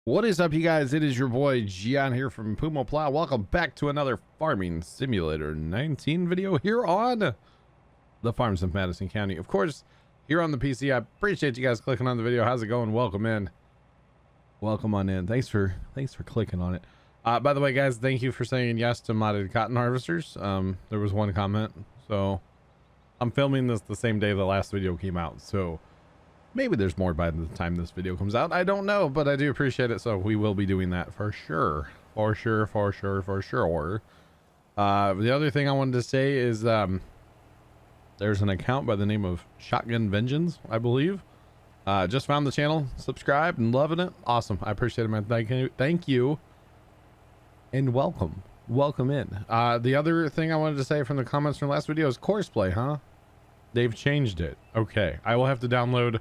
What is up, you guys? It is your boy Gian here from Puma Plow. Welcome back to another Farming Simulator 19 video here on the farms of Madison County. Of course, here on the PC. I appreciate you guys clicking on the video. How's it going? Welcome in. Welcome on in. Thanks for clicking on it. By the way, guys, thank you for saying yes to modded cotton harvesters. There was one comment, so I'm filming this the same day the last video came out, so maybe there's more by the time this video comes out. I don't know, but I do appreciate it. So we will be doing that for sure. For sure. The other thing I wanted to say is there's an account by the name of Shotgun Vengeance, I believe. Just found the channel, subscribed and loving it. Awesome. I appreciate it, man. Thank you. And welcome in. The other thing I wanted to say from the comments from last video is courseplay, huh? They've changed it. Okay. I will have to download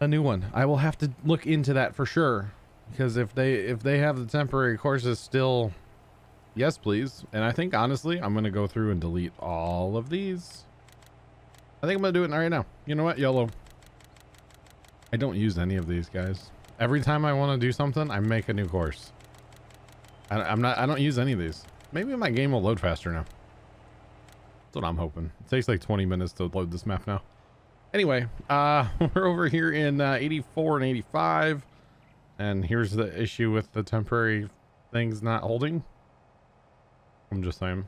a new one. I will have to look into that for sure, because if they have the temporary courses still, yes please. And I think honestly I'm gonna go through and delete all of these. I think I'm gonna do it right now. You know what, YOLO. I don't use any of these, guys. Every time I want to do something, I make a new course. I don't use any of these. Maybe my game will load faster now. That's what I'm hoping. It takes like 20 minutes to load this map now. Anyway, we're over here in 84 and 85, and here's the issue with the temporary things not holding. I'm just saying.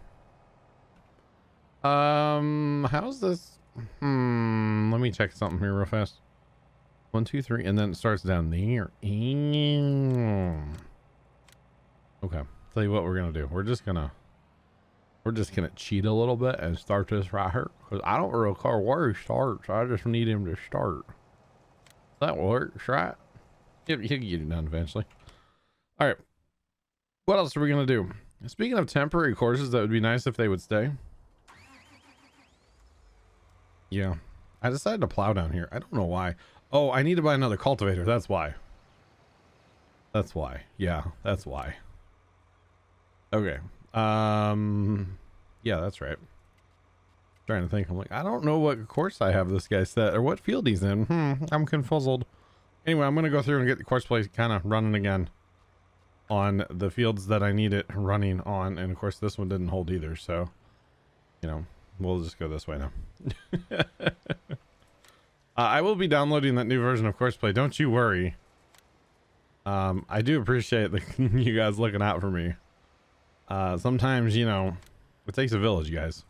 How's this? Let me check something here real fast. 1, 2, 3, and then it starts down there. Okay, tell you what we're gonna do. We're just gonna cheat a little bit and start this right here, because I don't really care where he starts. I just need him to start. That works, right? He'll get it done eventually. All right, what else are we gonna do? Speaking of temporary courses, that would be nice if they would stay. Yeah, I decided to plow down here. I don't know why. Oh, I need to buy another cultivator. That's why. Yeah, that's why. Okay. Yeah, that's right. Trying to think. I'm like, I don't know what course I have this guy set or what field he's in. I'm confuzzled. Anyway, I'm gonna go through and get the course play kind of running again on the fields that I need it running on, and of course this one didn't hold either, so you know, we'll just go this way now. I will be downloading that new version of course play, don't you worry. I do appreciate you guys looking out for me. Sometimes, you know, it takes a village, guys.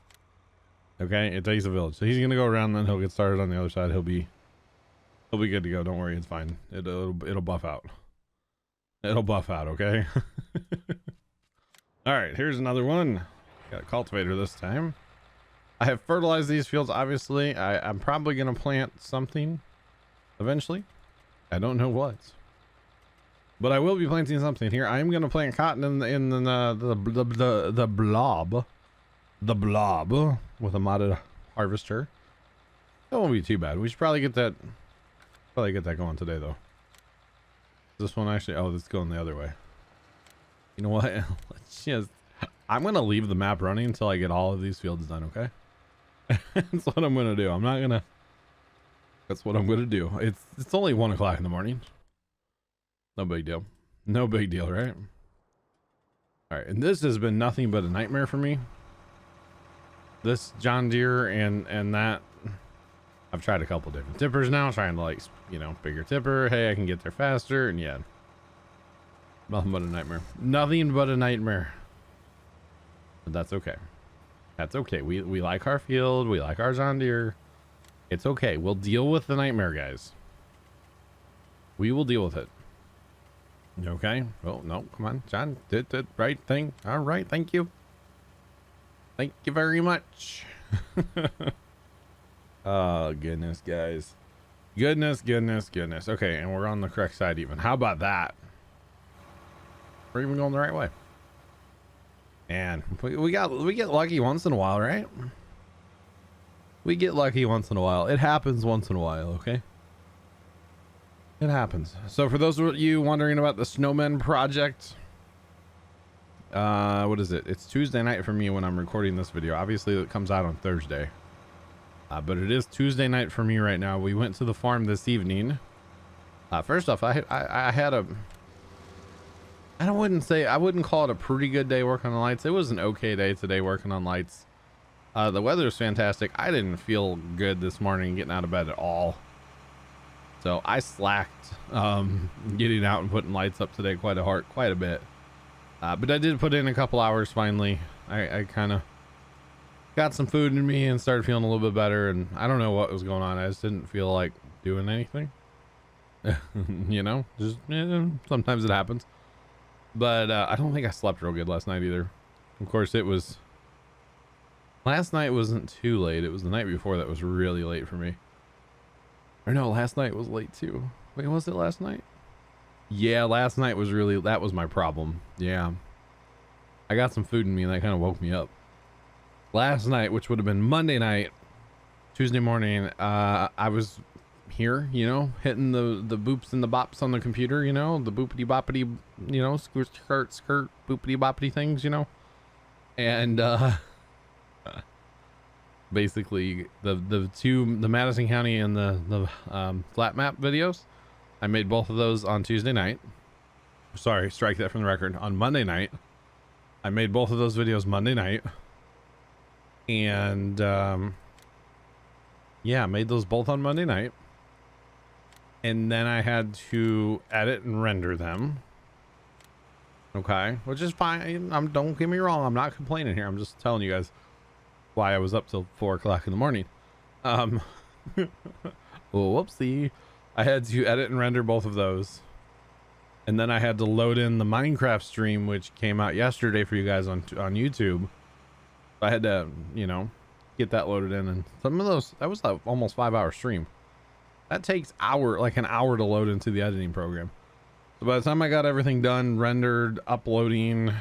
Okay, it takes a village. So he's gonna go around, then he'll get started on the other side. He'll be good to go. Don't worry, it's fine. It'll buff out. It'll buff out. Okay. All right, here's another one. Got a cultivator this time. I have fertilized these fields. Obviously, I'm probably gonna plant something eventually. I don't know what. But I will be planting something here. I am going to plant cotton in the blob with a modded harvester. That won't be too bad. We should probably get that going today though. This one actually, oh, it's going the other way. You know what? Let's just, I'm going to leave the map running until I get all of these fields done, okay? That's what I'm going to do. That's what I'm going to do. It's only 1 o'clock in the morning. No big deal. No big deal, right? All right, and this has been nothing but a nightmare for me. This John Deere and that. I've tried a couple different tippers now, trying to, like, you know, bigger tipper. Hey, I can get there faster, and yeah. Nothing but a nightmare. Nothing but a nightmare. But that's okay. That's okay. We like our field. We like our John Deere. It's okay. We'll deal with the nightmare, guys. We will deal with it. Okay. Oh no, come on, John did the right thing. All right, thank you very much. Oh goodness, guys, goodness. Okay, and we're on the correct side even. How about that? We're even going the right way. And we get lucky once in a while, right? We get lucky once in a while. It happens once in a while. Okay. It happens. So for those of you wondering about the snowman project, what is it? It's Tuesday night for me when I'm recording this video. Obviously it comes out on Thursday, but it is Tuesday night for me right now. We went to the farm this evening First off, I had a, I wouldn't call it a pretty good day working on lights. It was an okay day today working on lights. The weather is fantastic. I didn't feel good this morning getting out of bed at all. So I slacked getting out and putting lights up today quite a bit. But I did put in a couple hours finally. I kind of got some food in me and started feeling a little bit better. And I don't know what was going on. I just didn't feel like doing anything. You know, just sometimes it happens. But I don't think I slept real good last night either. Of course, last night wasn't too late. It was the night before that was really late for me. Or no, last night was late too. Wait, was it last night? Yeah, last night was that was my problem. Yeah. I got some food in me and that kind of woke me up. Last night, which would have been Monday night, Tuesday morning, I was here, you know, hitting the boops and the bops on the computer, you know, the boopity boppity, you know, skirt, boopity boppity things, you know. And basically the Madison County and the flat map videos, I made both of those on Tuesday night. Sorry, strike that from the record. On Monday night, I made both of those videos Monday night. And yeah, made those both on Monday night. And then I had to edit and render them. Okay, which is fine. Don't get me wrong, I'm not complaining here. I'm just telling you guys why I was up till 4 o'clock in the morning. Well, whoopsie. I had to edit and render both of those. And then I had to load in the Minecraft stream, which came out yesterday for you guys on YouTube. I had to, you know, get that loaded in, and some of those, that was a almost 5-hour stream. That takes like an hour to load into the editing program. So by the time I got everything done, rendered, uploading,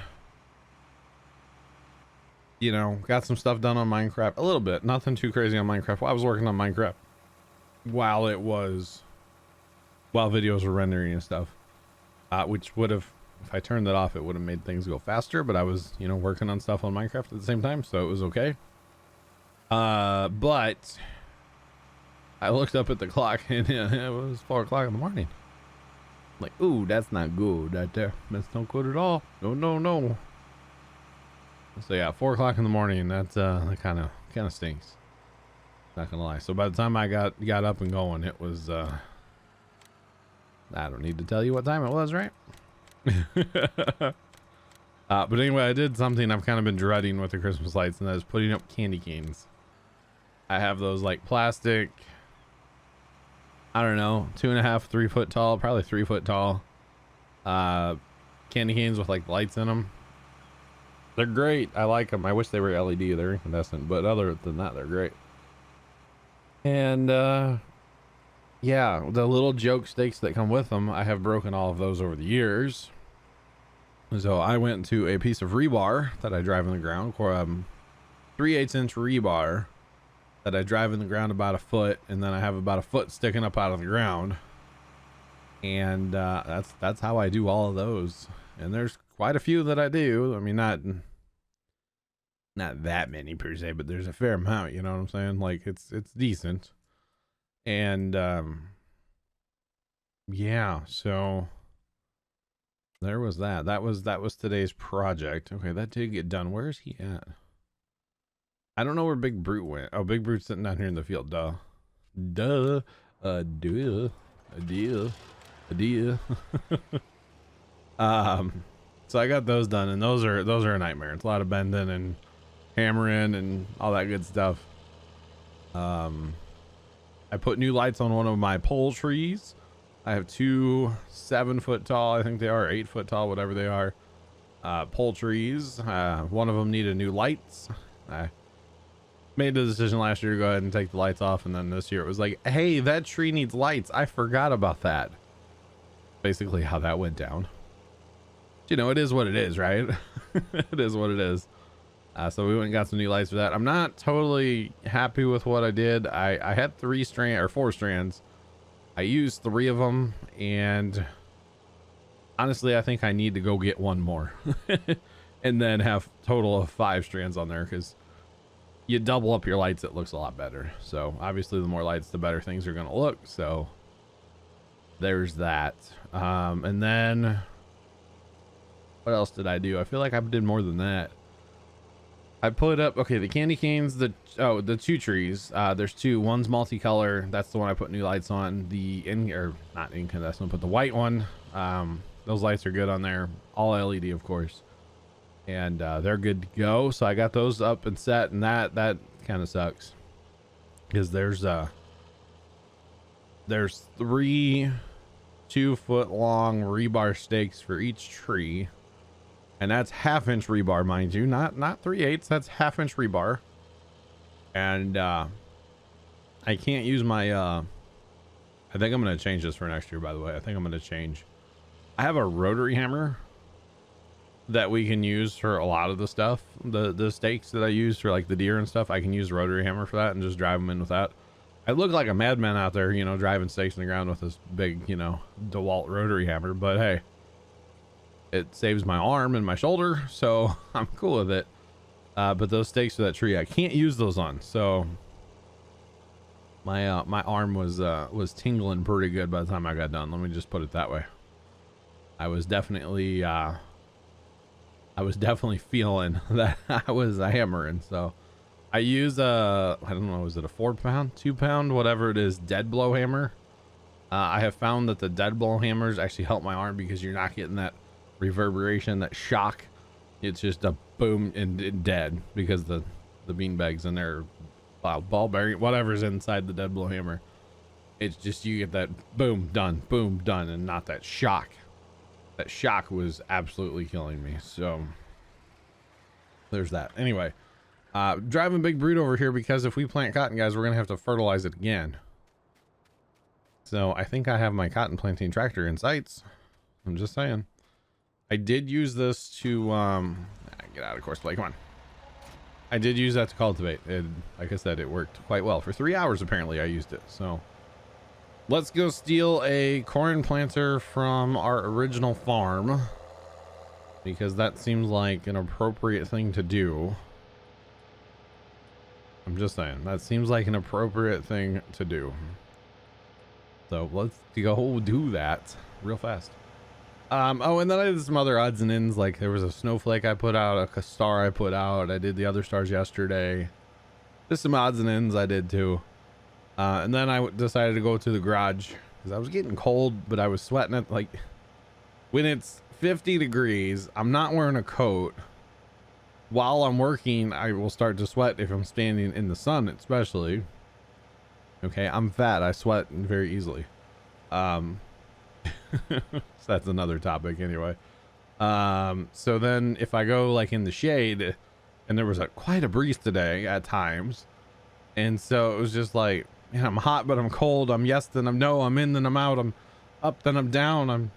you know, got some stuff done on Minecraft, a little bit, nothing too crazy on Minecraft. Well, I was working on Minecraft while videos were rendering and stuff, which would have, if I turned that off, it would have made things go faster, but I was, you know, working on stuff on Minecraft at the same time, so it was okay. But I looked up at the clock and it was 4 o'clock in the morning. I'm like, ooh, that's not good right there. That's not good at all. No. So yeah, 4 o'clock in the morning, that kind of stinks. Not gonna lie. So by the time I got up and going, it was, I don't need to tell you what time it was, right? But anyway, I did something I've kind of been dreading with the Christmas lights, and that is putting up candy canes. I have those like plastic, I don't know, 2.5, 3 foot tall, probably 3 foot tall, candy canes with like lights in them. They're great. I like them. I wish they were LED. They're incandescent, but other than that, they're great. And yeah, the little joke stakes that come with them, I have broken all of those over the years. So I went to a piece of rebar that I drive in the ground, 3/8 inch rebar that I drive in the ground about a foot, and then I have about a foot sticking up out of the ground. And that's how I do all of those. And there's quite a few that I do. I mean, not that many per se, but there's a fair amount, you know what I'm saying? Like it's decent. And yeah, so there was that. That was today's project. Okay, that did get done. Where is he at? I don't know where Big Brute went. Oh, Big Brute's sitting down here in the field. Duh. So I got those done, and those are a nightmare. It's a lot of bending and hammering and all that good stuff. I put new lights on one of my pole trees. I have 2 7 foot tall, I think they are 8 foot tall, whatever they are, pole trees. One of them needed new lights. I made the decision last year to go ahead and take the lights off, and then this year it was like, hey, that tree needs lights. I forgot about that. Basically how that went down. You know, it is what it is, right? It is what it is. So we went and got some new lights for that. I'm not totally happy with what I did. I had 4 strands. I used 3 of them, and honestly, I think I need to go get one more and then have total of 5 strands on there, because you double up your lights, it looks a lot better. So obviously the more lights, the better things are going to look. So there's that. And then what else did I do? I feel like I did more than that. I put up, okay, the candy canes, the two trees. There's two. One's multicolor. That's the one I put new lights on. Not incandescent, but the white one. Those lights are good on there. All LED, of course. And they're good to go. So I got those up and set, and that kind of sucks because there's 3 2-foot long rebar stakes for each tree. And that's 1/2-inch rebar, mind you, not 3/8. That's 1/2-inch rebar. And I can't use my I think I'm going to change this for next year, by the way. I think I'm going to change. I have a rotary hammer that we can use for a lot of the stuff. The stakes that I use for like the deer and stuff, I can use a rotary hammer for that and just drive them in with that. I look like a madman out there, you know, driving stakes in the ground with this big, you know, DeWalt rotary hammer, but hey, it saves my arm and my shoulder, so I'm cool with it. But those stakes for that tree, I can't use those on. So my arm was tingling pretty good by the time I got done. Let me just put it that way. I was definitely feeling that I was hammering. So I use I don't know, is it a 4-pound, 2-pound, whatever it is, dead blow hammer. I have found that the dead blow hammers actually help my arm because you're not getting that reverberation, that shock. It's just a boom and dead because the beanbags in there, ball bearing, whatever's inside the dead blow hammer. It's just, you get that boom done, and not that shock. That shock was absolutely killing me. So there's that. Anyway, driving Big Brute over here because if we plant cotton, guys, we're gonna have to fertilize it again. So I think I have my cotton planting tractor in sights. I'm just saying. I did use this to get out of course play. Come on. I did use that to cultivate. Like I said, it worked quite well. For 3 hours apparently I used it. So let's go steal a corn planter from our original farm because that seems like an appropriate thing to do. I'm just saying, that seems like an appropriate thing to do. So let's go do that real fast. Oh, and then I did some other odds and ends, like there was a snowflake I put out, a star I put out. I did the other stars yesterday. Just some odds and ends I did too. And then I decided to go to the garage because I was getting cold, but I was sweating it. Like when it's 50 degrees, I'm not wearing a coat. While I'm working, I will start to sweat if I'm standing in the sun, especially. Okay, I'm fat. I sweat very easily. So that's another topic anyway. So then if I go like in the shade, and there was quite a breeze today at times, and so it was just like, man, I'm hot but I'm cold, I'm yes then I'm no, I'm in then I'm out, I'm up then I'm down,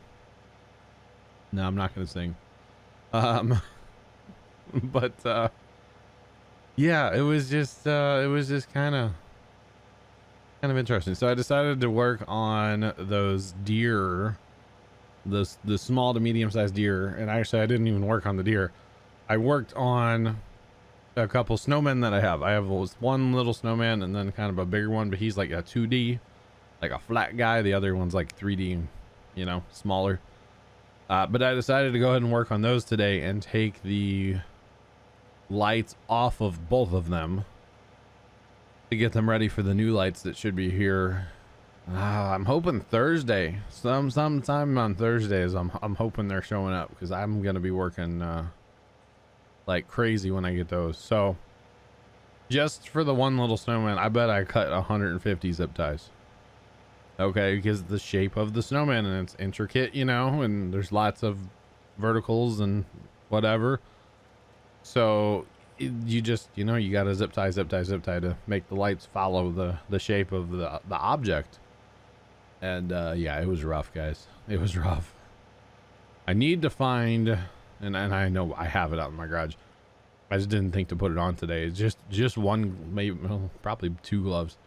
no, I'm not gonna sing. But yeah, it was just kind of interesting. So I decided to work on those deer, the small to medium-sized deer, and actually I didn't even work on the deer. I worked on a couple snowmen that I have. I have one little snowman and then kind of a bigger one, but he's like a 2D, like a flat guy. The other one's like 3D, you know, smaller. But I decided to go ahead and work on those today and take the lights off of both of them to get them ready for the new lights that should be here. I'm hoping Thursday, sometime on Thursdays. I'm hoping they're showing up because I'm gonna be working like crazy when I get those. So just for the one little snowman, I bet I cut 150 zip ties. Okay, because the shape of the snowman and it's intricate, you know, and there's lots of verticals and whatever. So you just, you know, you got to zip tie to make the lights follow the shape of the object. And yeah, it was rough, guys. It was rough. I need to find, and I know I have it out in my garage. I just didn't think to put it on today. It's just one, maybe, well, probably 2 gloves.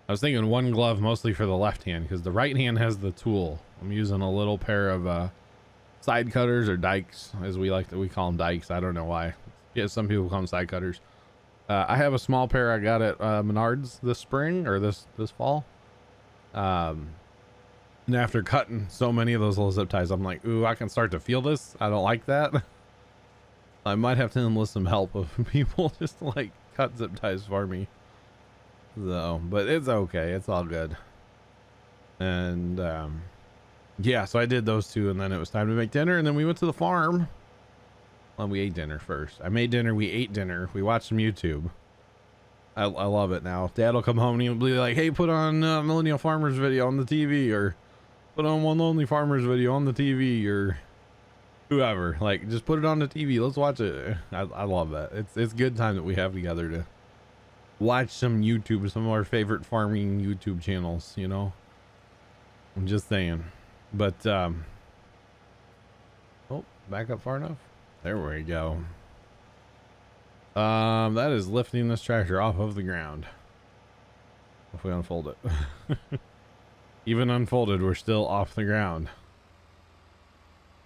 I was thinking 1 glove mostly for the left hand because the right hand has the tool. I'm using a little pair of side cutters or dikes, as we call them dikes. I don't know why. Yeah, some people call them side cutters. I have a small pair I got at Menards this spring or this fall. And after cutting so many of those little zip ties, I'm like, ooh, I can start to feel this. I don't like that. I might have to enlist some help of people just to like cut zip ties for me. So, but it's okay. It's all good. And yeah, so I did those two, and then it was time to make dinner, and then we went to the farm. Well, we ate dinner first. I made dinner. We ate dinner. We watched some YouTube. I love it now. Dad will come home and he'll be like, hey, put on Millennial Farmers video on the TV, or put on One Lonely Farmers video on the TV, or whoever. Like, just put it on the TV. Let's watch it. I love that. It's good time that we have together to watch some YouTube, some of our favorite farming YouTube channels, you know. I'm just saying. But oh, back up far enough. There we go. That is lifting this tractor off of the ground. If we unfold it. Even unfolded, we're still off the ground.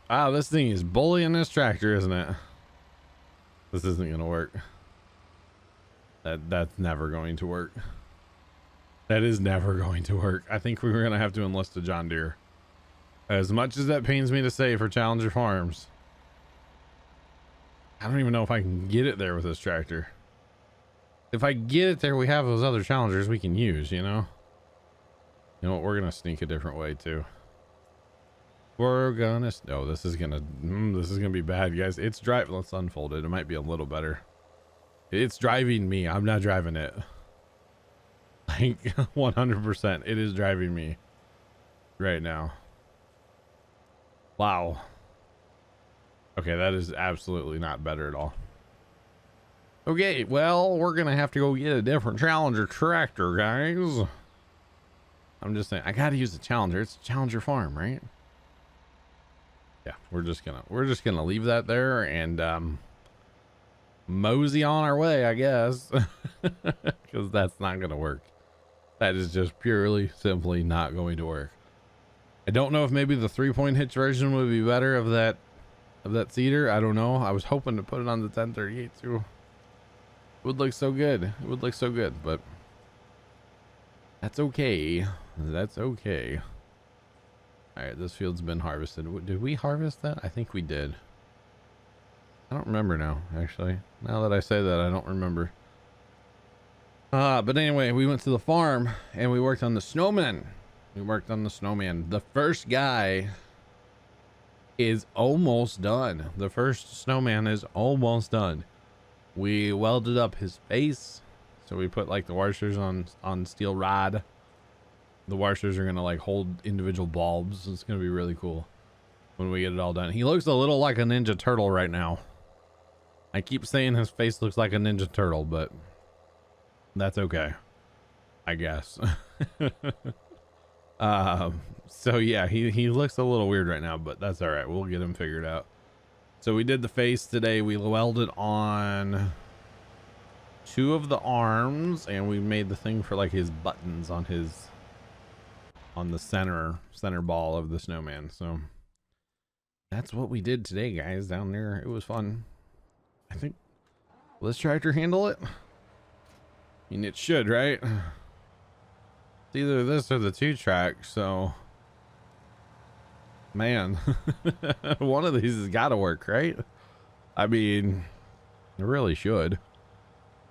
Wow, this thing is bullying this tractor, isn't it? This isn't gonna work. That's never going to work. That is never going to work. I think we're gonna have to enlist a John Deere. As much as that pains me to say for Challenger Farms, I don't even know if I can get it there with this tractor. If I get it there, we have those other Challengers we can use, you know? You know what? We're gonna sneak a different way too. We're gonna, oh, this is gonna be bad, guys. It's driving, let's unfold it. It might be a little better. It's driving me. I'm not driving it. Like 100%. It is driving me right now. Wow. Okay, that is absolutely not better at all. Okay, well, we're gonna have to go get a different Challenger tractor, guys. I'm just saying, I gotta use the Challenger. It's a Challenger farm, right? Yeah, we're just gonna leave that there and mosey on our way, I guess. Because that's not gonna work. That is just purely, simply not going to work. I don't know if maybe the 3-point hitch version would be better of that cedar. I don't know. I was hoping to put it on the 1038 too. It would look so good. It would look so good, but that's okay. That's okay. All right, this field's been harvested. Did we harvest that? I think we did. I don't remember now, actually. Now that I say that, I don't remember. But anyway, we went to the farm and we worked on the snowman. We worked on the snowman. The first guy is almost done. The first snowman is almost done. We welded up his face. So we put like the washers on steel rod. The washers are gonna like hold individual bulbs. It's gonna be really cool when we get it all done. He looks a little like a Ninja Turtle right now. I keep saying his face looks like a Ninja Turtle, but that's okay, I guess. So yeah, he looks a little weird right now, but that's all right. We'll get him figured out. So we did the face today. We welded on 2 of the arms, and we made the thing for like his buttons on the center ball of the snowman. So that's what we did today, guys, down there. It was fun. I think, will this tractor handle it? I mean, it should, right? It's either this or the 2-track, so man, one of these has got to work, right? I mean, it really should.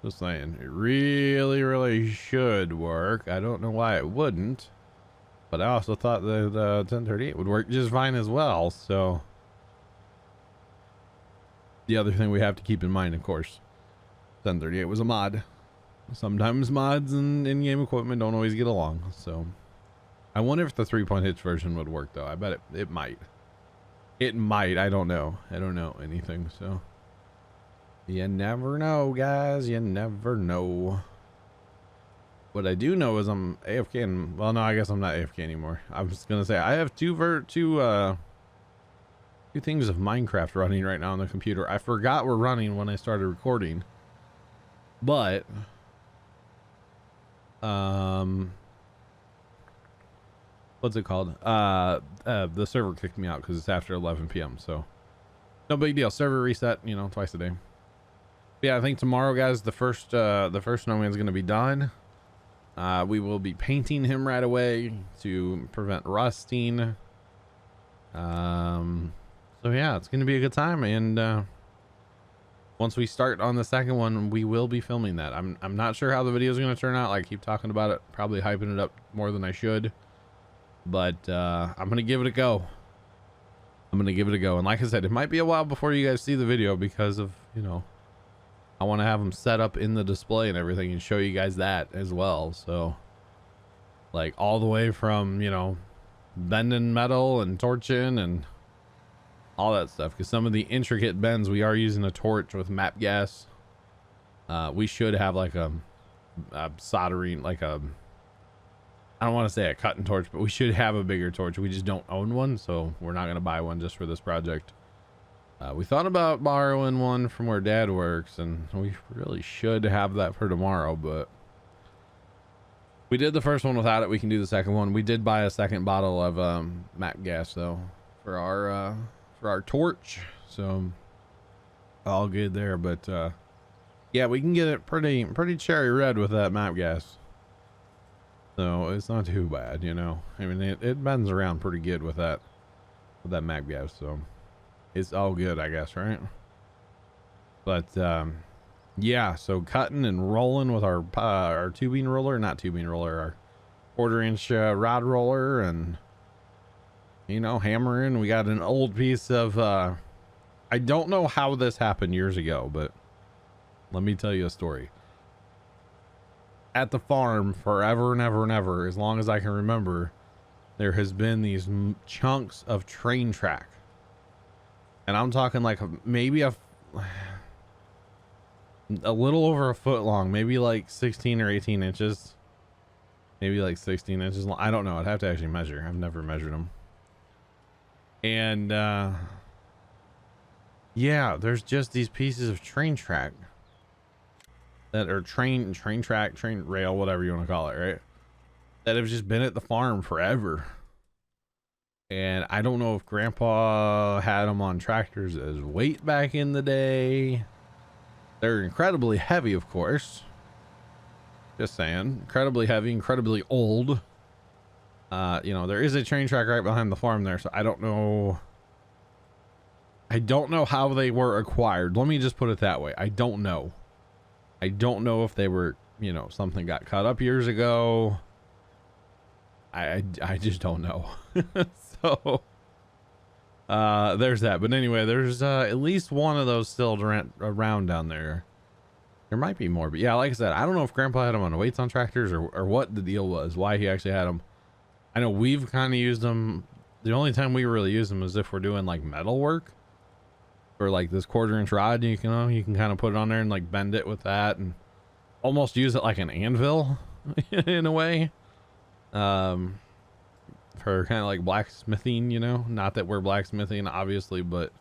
Just saying, it really should work. I don't know why it wouldn't, but I also thought that the 1038 would work just fine as well. So the other thing we have to keep in mind, of course, 1038 was a mod. Sometimes mods and in-game equipment don't always get along. So I wonder if the 3-point hitch version would work though. I bet it might. It might. I don't know. I don't know anything. So you never know, guys. You never know. What I do know is I'm AFK, and well, no, I guess I'm not AFK anymore. I was gonna say I have two things of Minecraft running right now on the computer. I forgot we're running when I started recording, but what's it called? The server kicked me out because it's after 11 p.m. So no big deal. Server reset, you know, twice a day. But yeah, I think tomorrow, guys, the first snowman's gonna be done. We will be painting him right away to prevent rusting. So yeah, it's going to be a good time. And once we start on the second one, we will be filming that. I'm not sure how the video is going to turn out. I keep talking about it, probably hyping it up more than I should, but I'm going to give it a go. I'm going to give it a go. And like I said, it might be a while before you guys see the video because of, you know, I want to have them set up in the display and everything and show you guys that as well. So like all the way from, you know, bending metal and torching and all that stuff, because some of the intricate bends we are using a torch with map gas. We should have like a soldering, like a, I don't want to say a cutting torch, but we should have a bigger torch. We just don't own one, so we're not going to buy one just for this project. We thought about borrowing one from where Dad works, and we really should have that for tomorrow, but we did the first one without it. We can do the second one. We did buy a second bottle of map gas though for our torch, so all good there. But yeah, we can get it pretty cherry red with that map gas, so it's not too bad, you know. I mean, it bends around pretty good with that map gas, so it's all good, I guess, right? But yeah, so cutting and rolling with our tubing roller, not tubing roller, our 1/4-inch rod roller, and you know, hammering. We got an old piece of I don't know how this happened years ago, but let me tell you a story. At the farm forever and ever and ever, as long as I can remember, there has been these chunks of train track, and I'm talking like maybe a little over a foot long, maybe like 16 or 18 inches, maybe like 16 inches long. I don't know. I'd have to actually measure. I've never measured them. And yeah, there's just these pieces of train track that are train track, train rail, whatever you want to call it, right? That have just been at the farm forever. And I don't know if Grandpa had them on tractors as weight back in the day. They're incredibly heavy, of course. Just saying, incredibly heavy, incredibly old. You know, there is a train track right behind the farm there, so I don't know how they were acquired. Let me just put it that way. I don't know if they were, you know, something got cut up years ago. I just don't know. So there's that. But anyway, there's at least one of those still around down there. There might be more, but yeah, like I said, I don't know if Grandpa had them on weights on tractors or what the deal was, why he actually had them. I know we've kind of used them. The only time we really use them is if we're doing like metal work, or like this 1/4-inch rod. You can kind of put it on there and like bend it with that and almost use it like an anvil in a way, for kind of like blacksmithing, you know. Not that we're blacksmithing obviously, but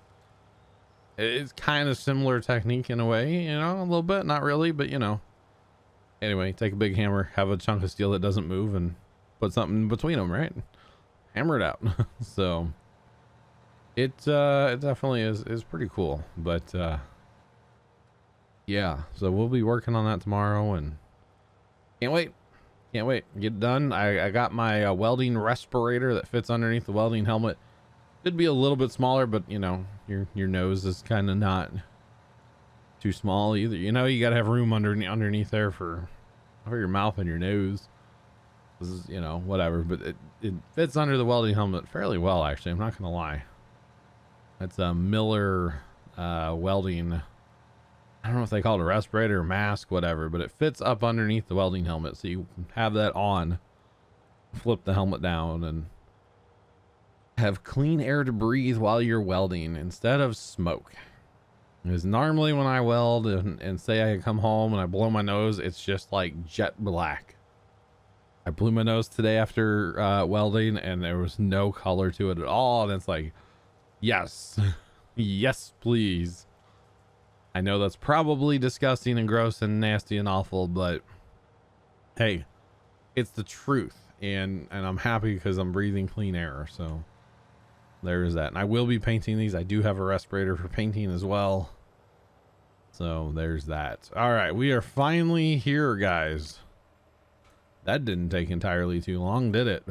it's kind of similar technique in a way, you know, a little bit, not really, but you know. Anyway, take a big hammer, have a chunk of steel that doesn't move, and put something between them, right? Hammer it out. So it definitely is pretty cool. But yeah, so we'll be working on that tomorrow, and can't wait get it done. I got my welding respirator that fits underneath the welding helmet. Could be a little bit smaller, but you know, your nose is kind of not too small either, you know. You got to have room underneath there for your mouth and your nose. This is, you know, whatever, but it fits under the welding helmet fairly well, actually. I'm not gonna lie. It's a Miller welding, I don't know if they call it a respirator or mask, whatever, but it fits up underneath the welding helmet, so you have that on, flip the helmet down, and have clean air to breathe while you're welding instead of smoke. Because normally when I weld and say I come home and I blow my nose, it's just like jet black. I blew my nose today after welding, and there was no color to it at all. And it's like, yes, yes, please. I know that's probably disgusting and gross and nasty and awful, but hey, it's the truth. And I'm happy because I'm breathing clean air. So there is that. And I will be painting these. I do have a respirator for painting as well. So there's that. All right, we are finally here, guys. That didn't take entirely too long, did it?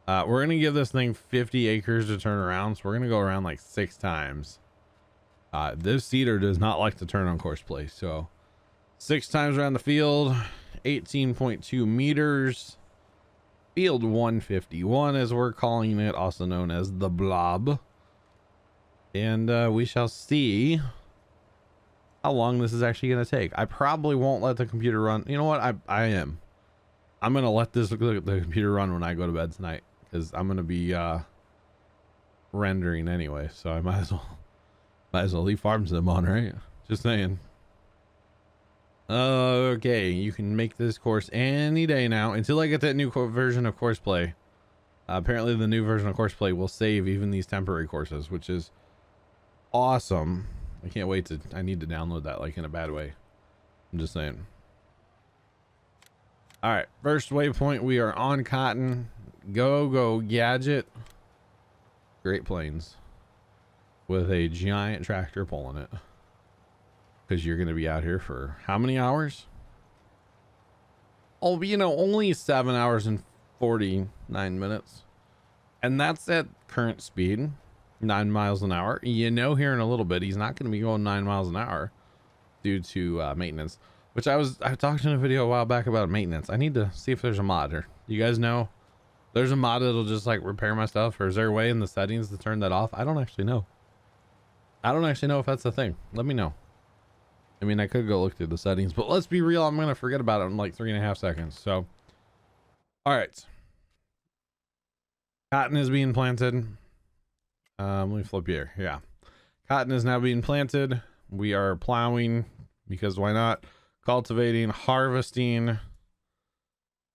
We're gonna give this thing 50 acres to turn around, so we're gonna go around like 6 times. This seeder does not like to turn on course play, so 6 times around the field, 18.2 meters. Field 151, as we're calling it, also known as the blob. And we shall see how long this is actually going to take. I probably won't let the computer run. You know what? I'm going to let the computer run when I go to bed tonight, because I'm going to be rendering anyway. So I might as well leave farm sim on, right? Just saying. Okay, you can make this course any day now until I get that new version of course play. Apparently the new version of course play will save even these temporary courses, which is awesome. I can't wait to, I need to download that, like, in a bad way. I'm just saying. All right, first waypoint, we are on Cotton. Go gadget. Great Plains with a giant tractor pulling it. Because you're going to be out here for how many hours? Oh, you know, only 7 hours and 49 minutes. And that's at current speed, 9 miles an hour. You know, here in a little bit, he's not going to be going 9 miles an hour due to maintenance, which I talked in a video a while back about maintenance. I need to see if there's a mod here. You guys know there's a mod that'll just like repair my stuff, or is there a way in the settings to turn that off? I don't actually know. I don't actually know if that's the thing. Let me know. I mean, I could go look through the settings, but let's be real. I'm going to forget about it in like 3.5 seconds. So, all right. Cotton is being planted. Let me flip here. Yeah. Cotton is now being planted. We are plowing because why not? Cultivating, harvesting.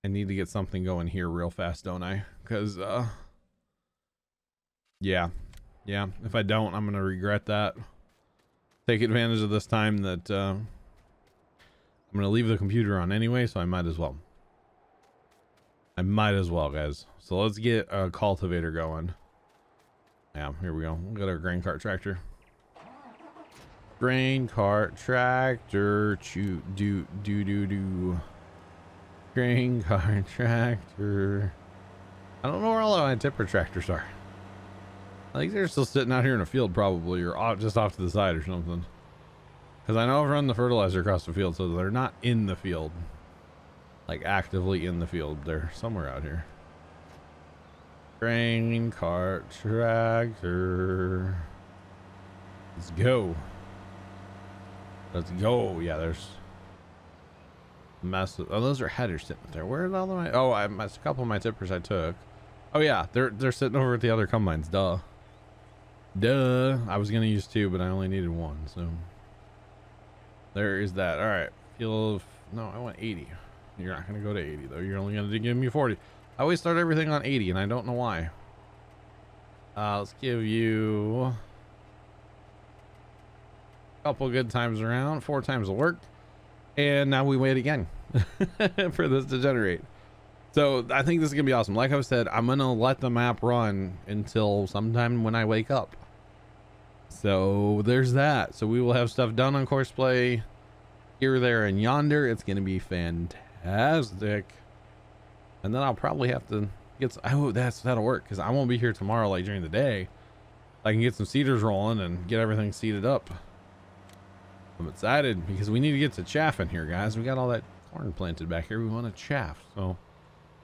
I need to get something going here real fast, don't I? Because, yeah. If I don't, I'm going to regret that. Take advantage of this time that I'm going to leave the computer on anyway, so I might as well. Guys. So let's get a cultivator going. Yeah, here we go. We'll get our grain cart tractor. Grain cart tractor. Do. Grain cart tractor. I don't know where all of my tipper tractors are. I think they're still sitting out here in a field probably, or just off to the side or something. Because I know I've run the fertilizer across the field, so they're not in the field. Like actively in the field. They're somewhere out here. Grain cart tractor. Let's go. Yeah, there's massive. Oh, those are headers sitting there. Where are all of my? Oh, a couple of my tippers I took. Oh yeah, they're sitting over at the other combines. Duh. I was gonna use 2, but I only needed 1, so there is that. All right, no, I want 80. You're not gonna go to 80 though. You're only gonna give me 40. I always start everything on 80, and I don't know why. Let's give you a couple good times around. 4 times will work, and now we wait again for this to generate. So I think this is gonna be awesome. Like I said, I'm gonna let the map run until sometime when I wake up. So there's that. So we will have stuff done on course play here, there, and yonder. It's gonna be fantastic. And then I'll probably have to get some, that'll work because I won't be here tomorrow like during the day. I can get some seeders rolling and get everything seeded up. I'm excited because we need to get to chaff in here, guys. We got all that corn planted back here. We want to chaff, so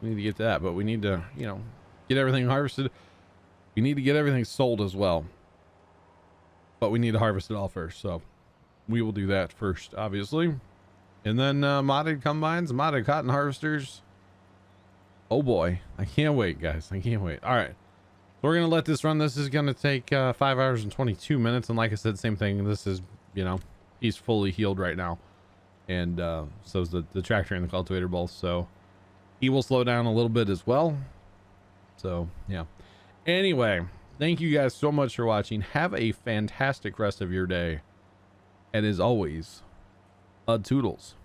we need to get to that, but we need to, you know, get everything harvested. We need to get everything sold as well, but we need to harvest it all first. So we will do that first, obviously. And then modded combines, modded cotton harvesters. Oh boy, I can't wait, guys. I can't wait. All right, so we're gonna let this run. This is gonna take 5 hours and 22 minutes, and like I said, same thing. This is, you know, he's fully healed right now, and so is the tractor and the cultivator both. So he will slow down a little bit as well. So yeah. Anyway, thank you guys so much for watching. Have a fantastic rest of your day, and as always, toodles.